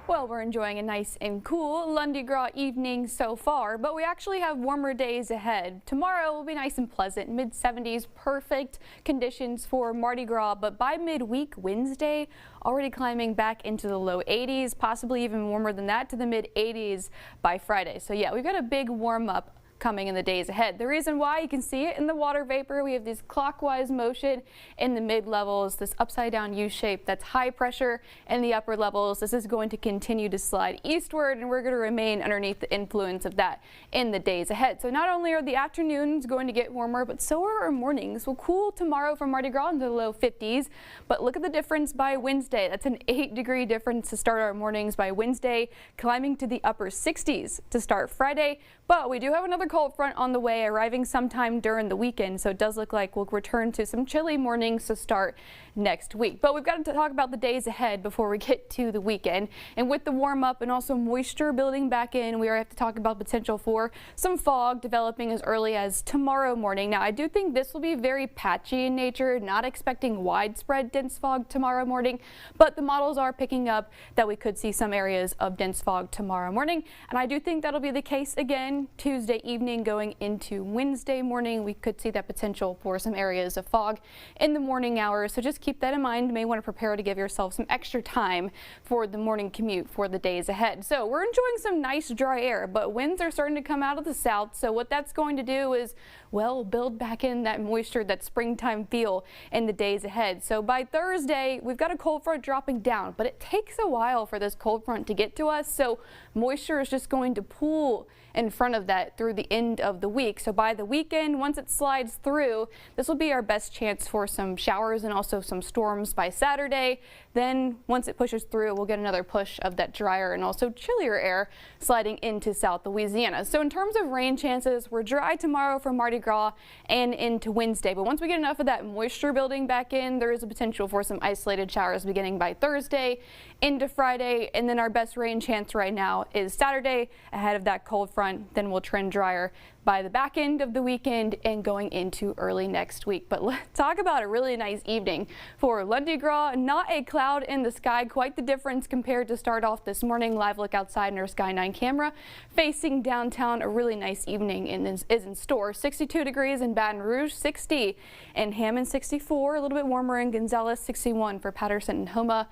Well, we're enjoying a nice and cool Lundi Gras evening so far, but we actually have warmer days ahead. Tomorrow will be nice and pleasant, mid-70s, perfect conditions for Mardi Gras, but by midweek Wednesday, already climbing back into the low 80s, possibly even warmer than that to the mid-80s by Friday. So yeah, we've got a big warm up coming in the days ahead. The reason why, you can see it in the water vapor. We have this clockwise motion in the mid levels, this upside down U shape that's high pressure in the upper levels. This is going to continue to slide eastward, and we're going to remain underneath the influence of that in the days ahead. So not only are the afternoons going to get warmer, but so are our mornings. We'll cool tomorrow from Mardi Gras into the low 50s, but look at the difference by Wednesday. That's an 8-degree difference to start our mornings by Wednesday, climbing to the upper 60s to start Friday. But we do have another cold front on the way, arriving sometime during the weekend, so it does look like we'll return to some chilly mornings to start next week. But we've got to talk about the days ahead before we get to the weekend. And with the warm up and also moisture building back in, we have to talk about potential for some fog developing as early as tomorrow morning. Now, I do think this will be very patchy in nature, not expecting widespread dense fog tomorrow morning, but the models are picking up that we could see some areas of dense fog tomorrow morning. And I do think that'll be the case again Tuesday evening going into Wednesday morning. We could see that potential for some areas of fog in the morning hours. So just keep that in mind. You may want to prepare to give yourself some extra time for the morning commute for the days ahead. So we're enjoying some nice dry air, but winds are starting to come out of the south. So what that's going to do is, well, build back in that moisture, that springtime feel in the days ahead. So by Thursday, we've got a cold front dropping down, but it takes a while for this cold front to get to us. So moisture is just going to pool in front of that through the end of the week. So by the weekend, once it slides through, this will be our best chance for some showers and also some storms by Saturday. Then once it pushes through, we'll get another push of that drier and also chillier air sliding into South Louisiana. So in terms of rain chances, we're dry tomorrow for Mardi Gras and into Wednesday. But once we get enough of that moisture building back in, there is a potential for some isolated showers beginning by Thursday into Friday. And then our best rain chance right now is Saturday ahead of that cold front. Then we'll trend drier by the back end of the weekend and going into early next week. But let's talk about a really nice evening for Lundi Gras. Not a cloud in the sky, quite the difference compared to start off this morning. Live look outside in our Sky 9 camera facing downtown. A really nice evening is in store. 62 degrees in Baton Rouge, 60 in Hammond, 64, a little bit warmer in Gonzales, 61 for Patterson and Homa.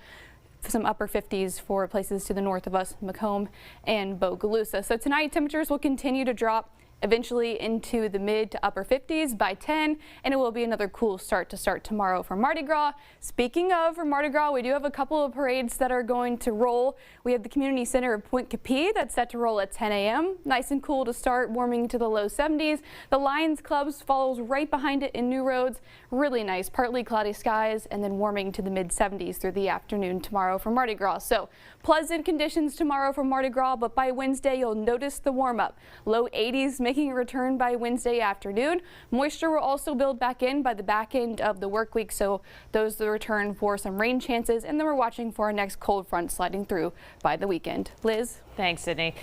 Some upper 50s for places to the north of us, Macomb and Bogalusa. So tonight temperatures will continue to drop eventually into the mid to upper 50s by 10, and it will be another cool start tomorrow for Mardi Gras. Speaking of for Mardi Gras, we do have a couple of parades that are going to roll. We have the Community Center of Point Capee that's set to roll at 10 a.m. Nice and cool to start, warming to the low 70s. The Lions Clubs follows right behind it in New Roads. Really nice, partly cloudy skies, and then warming to the mid 70s through the afternoon tomorrow for Mardi Gras. So pleasant conditions tomorrow for Mardi Gras, but by Wednesday you'll notice the warm up. Low 80s making a return by Wednesday afternoon. Moisture will also build back in by the back end of the work week, so those the return for some rain chances, and then we're watching for our next cold front sliding through by the weekend. Liz? Thanks, Sydney.